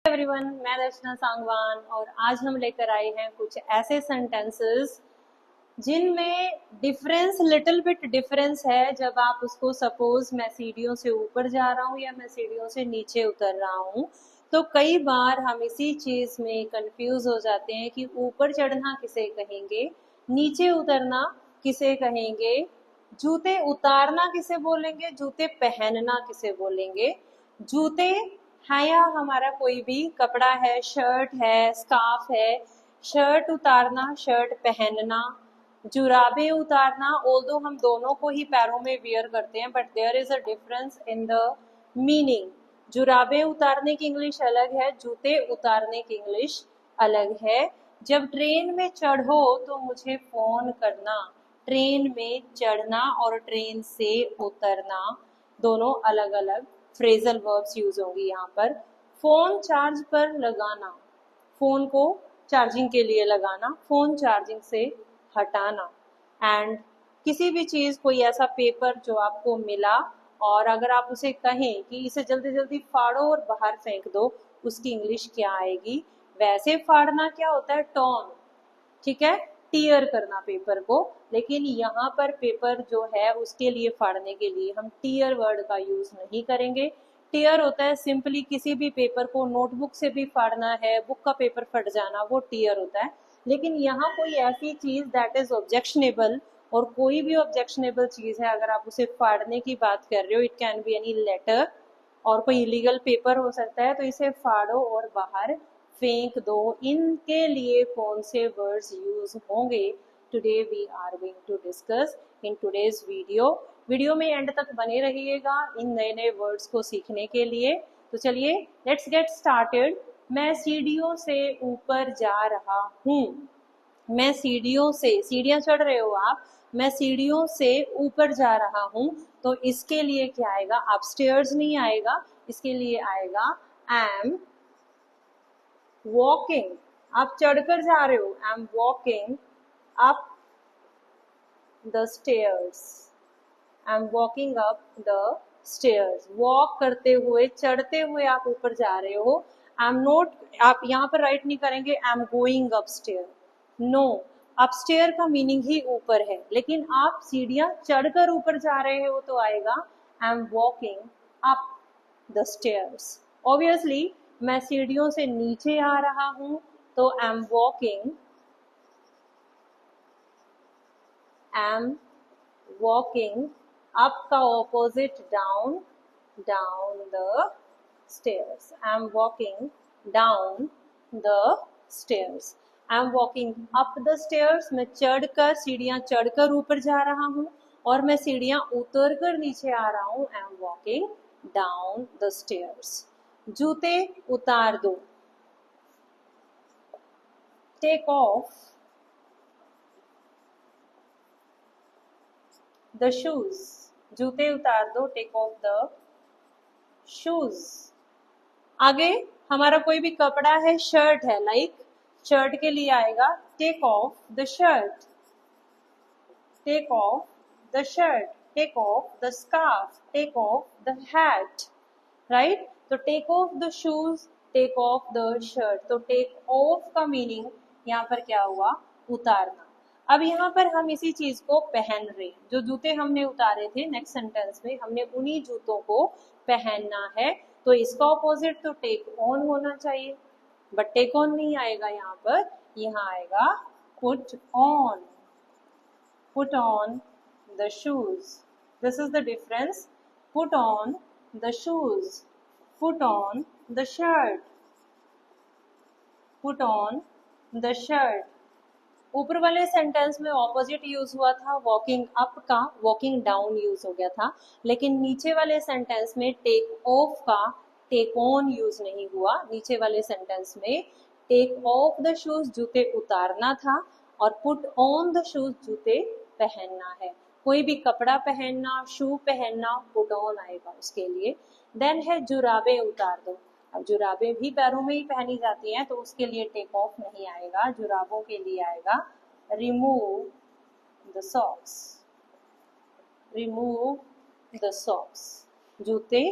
Everyone, मैं दर्शना सांगवान और आज हम लेकर आए हैं कुछ ऐसे सेंटेंसेस जिनमें डिफरेंस लिटिल बिट डिफरेंस है। जब आप उसको सपोज मैं सीढ़ियों से ऊपर जा रहा हूँ या मैं सीढ़ियों से नीचे उतर रहा हूँ, तो कई बार हम इसी चीज में कंफ्यूज हो जाते हैं कि ऊपर चढ़ना किसे कहेंगे, नीचे उतरना किसे कहेंगे, जूते उतारना किसे बोलेंगे, जूते पहनना किसे बोलेंगे। जूते है या हमारा कोई भी कपड़ा है, शर्ट है, स्कार्फ है, शर्ट उतारना, शर्ट पहनना, जुराबे उतारना। ऑल्दो हम दोनों को ही पैरों में वियर करते हैं, but there is a difference in the meaning. जुराबे उतारने की इंग्लिश अलग है, जूते उतारने की इंग्लिश अलग है। जब ट्रेन में चढ़ो तो मुझे फोन करना। ट्रेन में चढ़ना और ट्रेन से उतरना दोनों अलग अलग फ्रेजल वर्ब्स यूज होंगी यहाँ पर। फोन चार्ज पर लगाना, फोन को चार्जिंग के लिए लगाना, फोन चार्जिंग से हटाना। एंड किसी भी चीज, कोई ऐसा पेपर जो आपको मिला और अगर आप उसे कहें कि इसे जल्दी जल्दी फाड़ो और बाहर फेंक दो, उसकी इंग्लिश क्या आएगी। वैसे फाड़ना क्या होता है, टॉर्न, ठीक है, टीयर करना पेपर को। लेकिन यहाँ पर पेपर जो है उसके लिए फाड़ने के लिए हम टीयर वर्ड का यूज नहीं करेंगे। टीयर होता है सिंपली किसी भी पेपर को, नोटबुक से भी फाड़ना है, बुक का पेपर फट जाना, वो टीयर होता है। लेकिन यहाँ कोई ऐसी चीज दैट इज ऑब्जेक्शनेबल, और कोई भी ऑब्जेक्शनेबल चीज है अगर आप उसे फाड़ने की बात कर रहे हो, it can be any letter और कोई इलीगल पेपर हो सकता है, तो इसे फाड़ो और बाहर फेंक दो। इनके लिए कौन से वर्ड्स यूज होंगे, today we are going to discuss in today's video. Video में एंड तक बने रहिएगा इन नए नए वर्ड्स को सीखने के लिए। तो चलिए लेट्स गेट स्टार्टेड। मैं सीढ़ियों से ऊपर जा रहा हूँ। मैं सीढ़ियों से, सीढ़ियां चढ़ रहे हो आप, मैं सीढ़ियों से ऊपर जा रहा हूँ। तो इसके लिए क्या आएगा, अपस्टेयर्स नहीं आएगा, इसके लिए आएगा एम वॉकिंग। आप चढ़कर जा रहे हो, आई am walking up the stairs. I am walking up the stairs. Walk करते हुए, चढ़ते हुए आप ऊपर जा रहे हो। आई एम नॉट, आप यहाँ पर राइट नहीं करेंगे I am going up stair, no. Upstair का मीनिंग ही ऊपर है, लेकिन आप सीढ़ियां चढ़कर ऊपर जा रहे हो तो आएगा आई am walking up the stairs. Obviously मैं सीढ़ियों से नीचे आ रहा हूं तो am walking up का opposite down, down the stairs. I'm walking down the stairs. I'm walking up the stairs. मैं चढ़कर, सीढ़ियां चढ़कर ऊपर जा रहा हूँ, और मैं सीढ़ियां उतर कर नीचे आ रहा हूँ। I'm walking down the stairs. जूते उतार दो, take off the shoes. जूते उतार दो, take off the shoes. आगे हमारा कोई भी कपड़ा है, शर्ट है, लाइक शर्ट के लिए आएगा take off the shirt, take off the shirt, take off the scarf, take off the hat, right. तो take off the shoes, take off the shirt. तो टेक ऑफ का मीनिंग यहाँ पर क्या हुआ, उतारना। अब यहाँ पर हम इसी चीज को पहन रहे हैं, जो जूते हमने उतारे थे नेक्स्ट सेंटेंस में, हमने उन्हीं जूतों को पहनना है। तो इसका ऑपोजिट तो टेक ऑन होना चाहिए, बट टेक ऑन नहीं आएगा यहाँ पर, यहाँ आएगा put on, put on the shoes. This is the difference, put on the shoes, put on the shirt, put on the shirt. ऊपर वाले सेंटेंस में ऑपोजिट यूज हुआ था, वॉकिंग अप का वॉकिंग डाउन यूज हो गया था। लेकिन नीचे वाले सेंटेंस में टेक ऑफ का टेक ऑन यूज नहीं हुआ। नीचे वाले सेंटेंस में टेक ऑफ द शूज जूते उतारना था, और पुट ऑन द शूज जूते पहनना है। कोई भी कपड़ा पहनना, शू पहनना, पुट ऑन आएगा उसके लिए। देन है जुराबे उतार दो। अब जुराबें भी पैरों में ही पहनी जाती हैं, तो उसके लिए टेक ऑफ नहीं आएगा, जुराबों के लिए आएगा remove the socks, remove the socks. जूते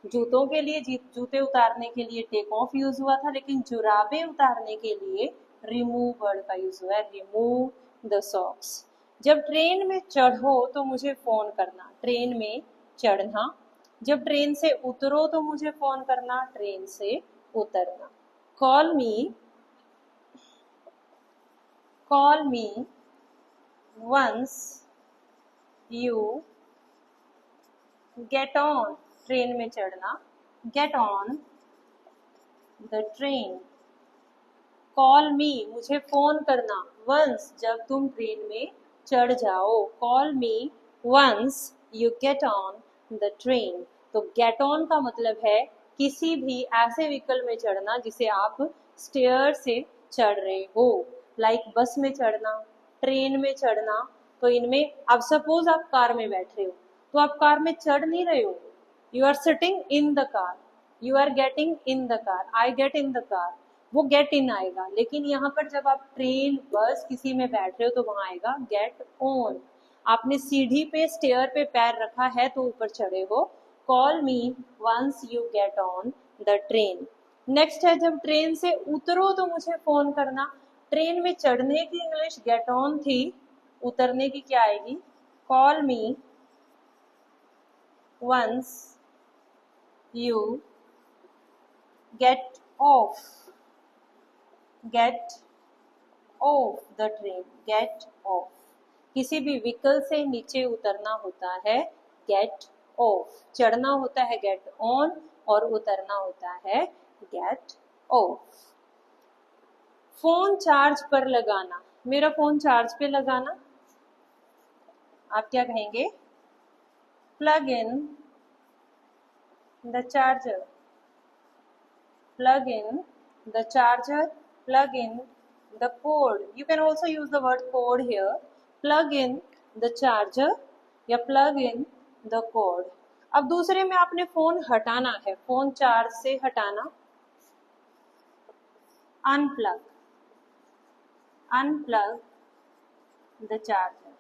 जूतों के लिए जूते उतारने के लिए टेक ऑफ यूज हुआ था, लेकिन जुराबे उतारने के लिए रिमूव वर्ड का यूज हुआ है, रिमूव द सॉक्स। जब ट्रेन में चढ़ो तो मुझे फोन करना, ट्रेन में चढ़ना। जब ट्रेन से उतरो तो मुझे फोन करना, ट्रेन से उतरना। Call me once you get on, train में चढ़ना, get on the train. Call me, मुझे फोन करना, वंस, जब तुम ट्रेन में चढ़ जाओ। Call me once you get on the train. तो गेट ऑन का मतलब है किसी भी ऐसे व्हीकल में चढ़ना जिसे आप स्टेयर से चढ़ रहे हो, लाइक बस में चढ़ना, ट्रेन में चढ़ना। तो इनमें अब सपोज आप कार में बैठ रहे हो तो आप कार में चढ़ नहीं रहे हो, you are sitting in the car, you are getting in the car, I get in the car, वो गेट इन आएगा। लेकिन यहाँ पर जब आप ट्रेन बस किसी में बैठ रहे हो तो वहां आएगा गेट ऑन। आपने सीढ़ी पे स्टेयर पे पैर रखा है तो ऊपर चढ़े हो। Call me once you get on the train. Next है जब ट्रेन से उतरो तो मुझे फोन करना। ट्रेन में चढ़ने की इंग्लिश गेट ऑन थी, उतरने की क्या आएगी? Call me once you get off, get off the train, get off. किसी भी व्हीकल से नीचे उतरना होता है गेट ऑफ, चढ़ना होता है गेट ऑन और उतरना होता है गेट ऑफ। फोन चार्ज पर लगाना, मेरा फोन चार्ज पे लगाना, आप क्या कहेंगे? Plug in the charger, plug in the charger, plug in the cord. You can also use the word cord here. Plug in the charger या plug in the cord. अब दूसरे में आपने फोन हटाना है, फोन चार्ज से हटाना, unplug, unplug the charger,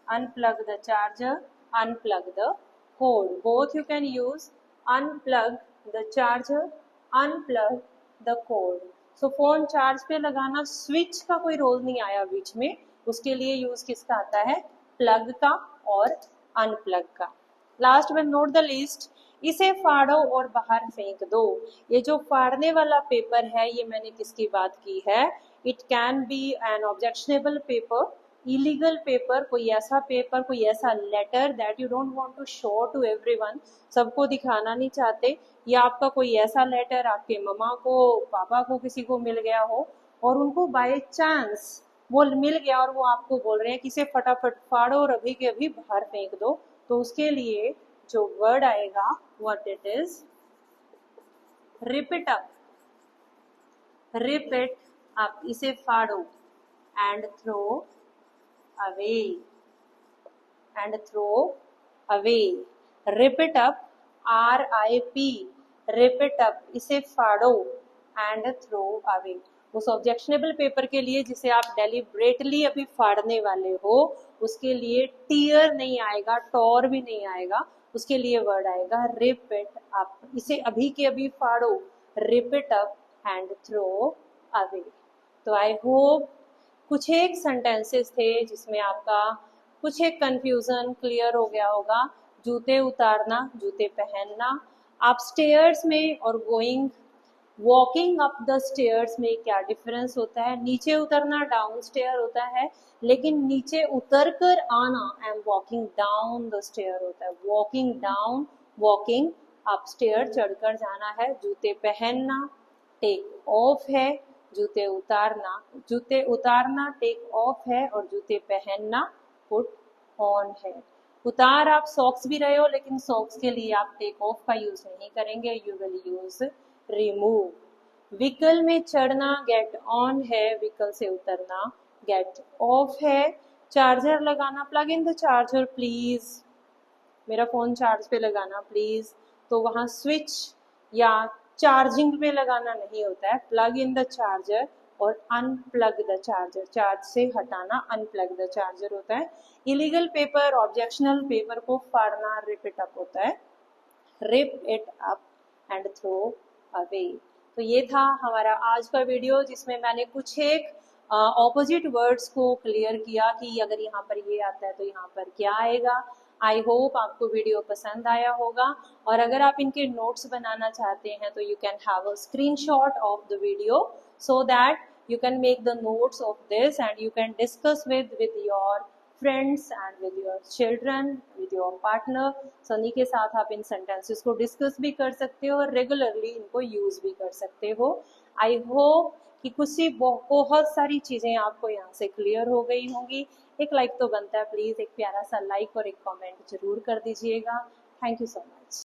unplug the charger, unplug the cord. Both you can use unplug the charger, unplug the code. So phone charge पे लगाना, स्विच का कोई रोल नहीं आया बीच में, उसके लिए यूज किसका आता है? प्लग का और अनप्लग का। Last but not the least, इसे फाड़ो और बाहर फेंक दो। ये जो फाड़ने वाला पेपर है ये मैंने किसकी बात की है? It can be an objectionable paper, illegal paper, कोई ऐसा पेपर, कोई ऐसा letter that you don't want to show to everyone, सबको दिखाना नहीं चाहते, या आपका कोई ऐसा लेटर आपके मम्मा को, पापा को, किसी को मिल गया हो और उनको बाय चांस वो मिल गया और वो आपको बोल रहे हैं कि इसे फटाफट फाड़ो और अभी के अभी बाहर फेंक दो। तो उसके लिए जो वर्ड आएगा what it is? Rip it up, rip it up, इसे फाड़ो, and throw away, and throw away. Rip it up, RIP, rip it up, इसे फाड़ो, एंड थ्रो अवे। उस ऑब्जेक्शनेबल पेपर के लिए जिसे आप डेलिब्रेटली अभी फाड़ने वाले हो, उसके लिए टीयर नहीं आएगा, टॉर भी नहीं आएगा, उसके लिए वर्ड आएगा रिप इट अप, इसे अभी के अभी फाड़ो, rip it up and throw away. तो आई होप कुछ एक सेंटेंसेस थे जिसमें आपका कुछ एक कंफ्यूजन क्लियर हो गया होगा। जूते उतारना, जूते पहनना, आप स्टेयर्स में और going walking up the stairs में क्या डिफरेंस होता है? नीचे उतरना डाउन स्टेयर होता है, लेकिन नीचे उतर कर आना I am walking down the stair होता है। Walking down, walking up stair, चढ़कर जाना है। जूते पहनना टेक ऑफ है, जूते उतारना टेक ऑफ है और जूते पहनना पुट ऑन है। उतार आप सॉक्स भी रहे हो, लेकिन सॉक्स के लिए आप टेक ऑफ का यूज नहीं करेंगे, you will use remove. Vehicle में चढ़ना गेट ऑन है, व्हीकल से उतरना गेट ऑफ है। चार्जर लगाना, plug in the charger please, मेरा फोन चार्ज पे लगाना प्लीज। तो वहां स्विच या चार्जिंग पे लगाना नहीं होता है, प्लग इन द चार्जर और अनप्लग द चार्जर, चार्ज से हटाना अनप्लग द चार्जर होता है। इलीगल पेपर, ऑब्जेक्शनल पेपर को फाड़ना रिप इट अप होता है। Rip it up and throw away. तो ये था हमारा आज का वीडियो, जिसमें मैंने कुछ एक ऑपोजिट वर्ड्स को क्लियर किया कि अगर यहाँ पर ये आता है तो यहाँ पर क्या आएगा। आई होप आपको वीडियो पसंद आया होगा, और अगर आप इनके नोट्स बनाना चाहते हैं तो you can have a screenshot of the video so that you can make the notes of this and you can discuss with your friends and with your children, with your partner। Sunny के साथ आप इन sentences को discuss भी कर सकते हो और regularly इनको यूज भी कर सकते हो। आई होप कि कुछ सी बहुत सारी चीजें आपको यहाँ से क्लियर हो गई होंगी। एक लाइक तो बनता है, प्लीज एक प्यारा सा लाइक और एक कमेंट जरूर कर दीजिएगा। Thank you so much.